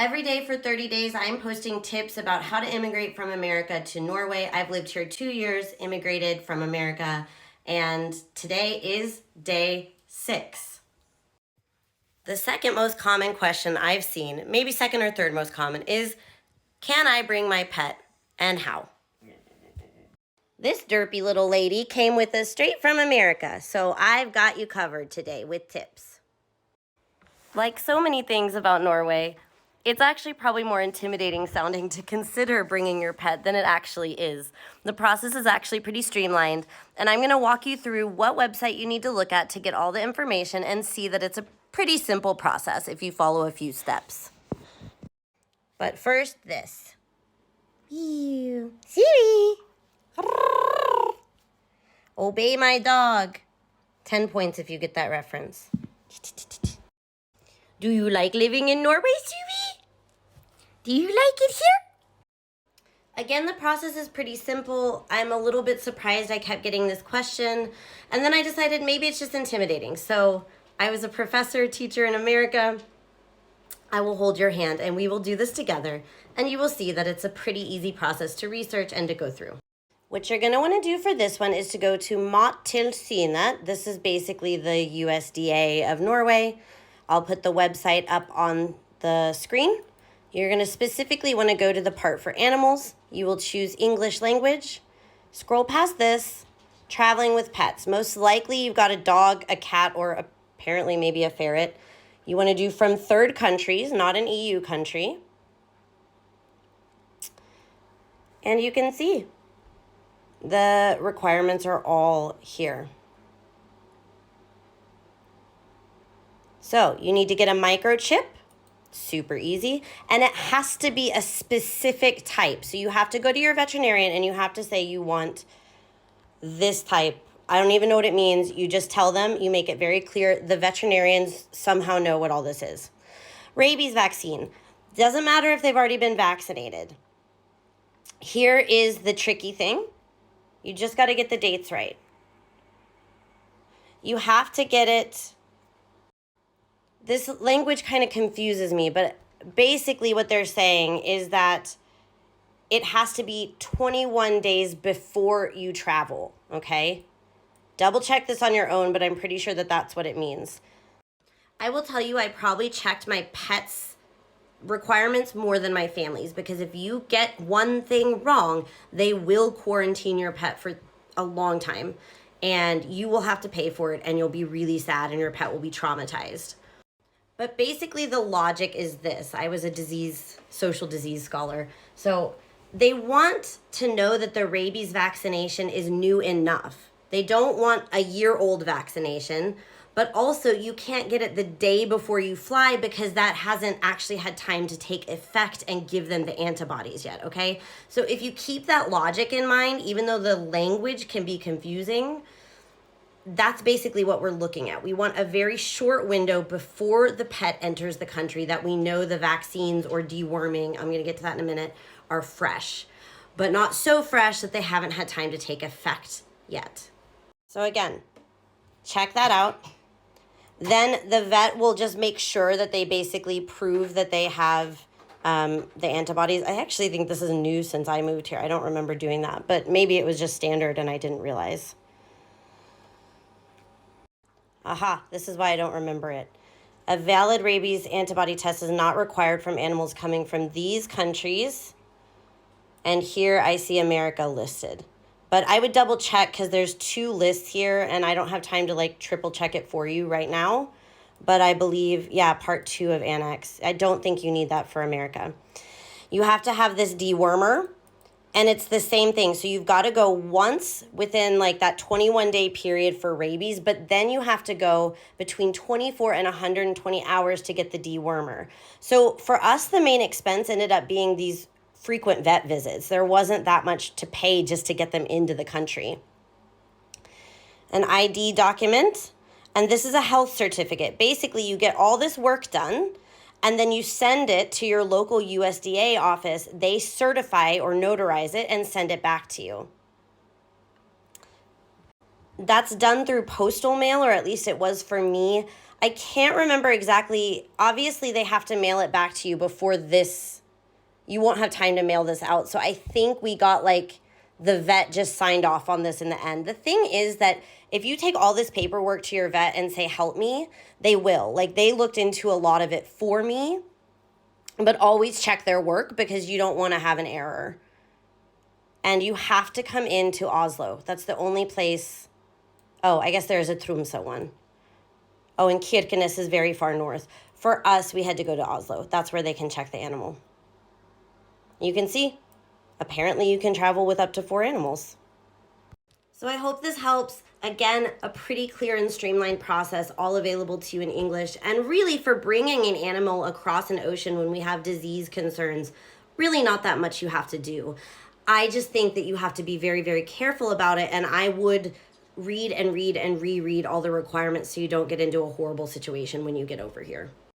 Every day for 30 days, I'm posting tips about how to immigrate from America to Norway. I've lived here 2 years, immigrated from America, and today is day 6. The second most common question I've seen, maybe second or third most common, is can I bring my pet and how? This derpy little lady came with us straight from America, so I've got you covered today with tips. Like so many things about Norway, it's actually probably more intimidating sounding to consider bringing your pet than it actually is. The process is actually pretty streamlined, and I'm going to walk you through what website you need to look at to get all the information and see that it's a pretty simple process if you follow a few steps. But first, this. Ew. Siri! Obey my dog. 10 points if you get that reference. Do you like living in Norway, Siri? Do you like it here? Again, the process is pretty simple. I'm a little bit surprised I kept getting this question. And then I decided maybe it's just intimidating. So I was a professor, teacher in America. I will hold your hand and we will do this together. And you will see that it's a pretty easy process to research and to go through. What you're going to want to do for this one is to go to Mattilsynet. This is basically the USDA of Norway. I'll put the website up on the screen. You're going to specifically want to go to the part for animals. You will choose English language. Scroll past this, traveling with pets. Most likely you've got a dog, a cat, or apparently maybe a ferret. You want to do from third countries, not an EU country. And you can see the requirements are all here. So you need to get a microchip, super easy, and it has to be a specific type. So you have to go to your veterinarian and you have to say you want this type. I don't even know what it means. You just tell them, you make it very clear. The veterinarians somehow know what all this is. Rabies vaccine. Doesn't matter if they've already been vaccinated. Here is the tricky thing. You just got to get the dates right. You have to get it. This language kind of confuses me, but basically what they're saying is that it has to be 21 days before you travel, okay? Double check this on your own, but I'm pretty sure that that's what it means. I will tell you, I probably checked my pet's requirements more than my family's, because if you get one thing wrong, they will quarantine your pet for a long time, and you will have to pay for it, and you'll be really sad, and your pet will be traumatized. But basically the logic is this. I was a social disease scholar. So they want to know that the rabies vaccination is new enough. They don't want a year-old vaccination, but also you can't get it the day before you fly because that hasn't actually had time to take effect and give them the antibodies yet, okay? So if you keep that logic in mind, even though the language can be confusing, that's basically what we're looking at. We want a very short window before the pet enters the country that we know the vaccines or deworming, I'm going to get to that in a minute, are fresh, but not so fresh that they haven't had time to take effect yet. So again, check that out. Then the vet will just make sure that they basically prove that they have the antibodies. I actually think this is new since I moved here. I don't remember doing that, but maybe it was just standard and I didn't realize. Aha, this is why I don't remember it. A valid rabies antibody test is not required from animals coming from these countries. And here I see America listed. But I would double check because there's 2 lists here and I don't have time to like triple check it for you right now. But I believe, yeah, part 2 of Annex. I don't think you need that for America. You have to have this dewormer. And it's the same thing. So you've got to go once within like that 21-day period for rabies, but then you have to go between 24 and 120 hours to get the dewormer. So for us, the main expense ended up being these frequent vet visits. There wasn't that much to pay just to get them into the country. An ID document, and this is a health certificate. Basically, you get all this work done, and then you send it to your local USDA office. They certify or notarize it and send it back to you. That's done through postal mail, or at least it was for me. I can't remember exactly. Obviously, they have to mail it back to you before this. You won't have time to mail this out. So I think we got like the vet just signed off on this in the end. The thing is that if you take all this paperwork to your vet and say, help me, they will. Like they looked into a lot of it for me, but always check their work because you don't want to have an error. And you have to come into Oslo. That's the only place. Oh, I guess there's a Tromsø one. Oh, and Kirkenes is very far north. For us, we had to go to Oslo. That's where they can check the animal. You can see, apparently you can travel with up to 4 animals. So I hope this helps. Again, a pretty clear and streamlined process, all available to you in English. And really for bringing an animal across an ocean when we have disease concerns, really not that much you have to do. I just think that you have to be very, very careful about it. And I would read and read and reread all the requirements so you don't get into a horrible situation when you get over here.